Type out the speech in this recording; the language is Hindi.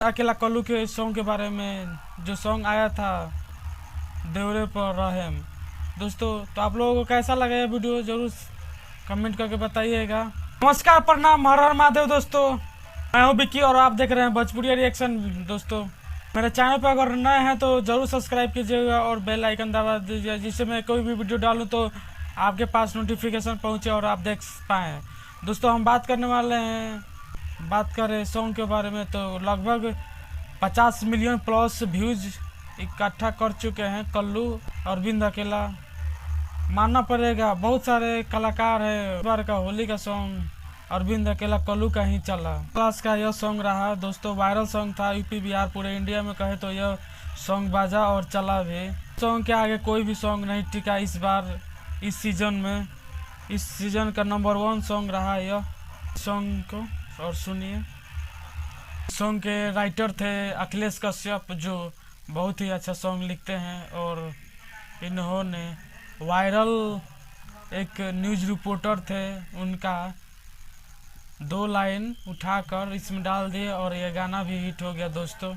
अकेला कल्लू के सॉन्ग के बारे में जो सॉन्ग आया था देवरे पर रहम। दोस्तों तो आप लोगों को कैसा लगा ये वीडियो जरूर कमेंट करके बताइएगा। नमस्कार, प्रणाम, हर हर महादेव। दोस्तों मैं हूँ विक्की और आप देख रहे हैं भोजपुरी रिएक्शन। दोस्तों मेरे चैनल पर अगर नए हैं तो ज़रूर सब्सक्राइब कीजिएगा और बेल आइकन दबा दीजिए, जिससे मैं कोई भी वीडियो डालूँ तो आपके पास नोटिफिकेशन पहुँचे और आप देख पाएँ। दोस्तों हम बात करने वाले हैं, बात करें सॉन्ग के बारे में तो लगभग 50 मिलियन प्लस व्यूज इकट्ठा कर चुके हैं कल्लू अरविंद अकेला। मानना पड़ेगा बहुत सारे कलाकार हैं। इस बार का होली का सॉन्ग अरविंद अकेला कल्लू का ही चला। क्लास का यह सॉन्ग रहा दोस्तों, वायरल सॉन्ग था यूपी बिहार पूरे इंडिया में कहे तो यह सॉन्ग बाजा और चला भी। सॉन्ग के आगे कोई भी सॉन्ग नहीं टिका इस बार इस सीजन में। इस सीजन का नंबर 1 सॉन्ग रहा यह सॉन्ग को और सुनिए। सॉन्ग के राइटर थे अखिलेश कश्यप, जो बहुत ही अच्छा सॉन्ग लिखते हैं और इन्होंने वायरल एक न्यूज़ रिपोर्टर थे, उनका 2 लाइन उठाकर इसमें डाल दिए और यह गाना भी हिट हो गया दोस्तों।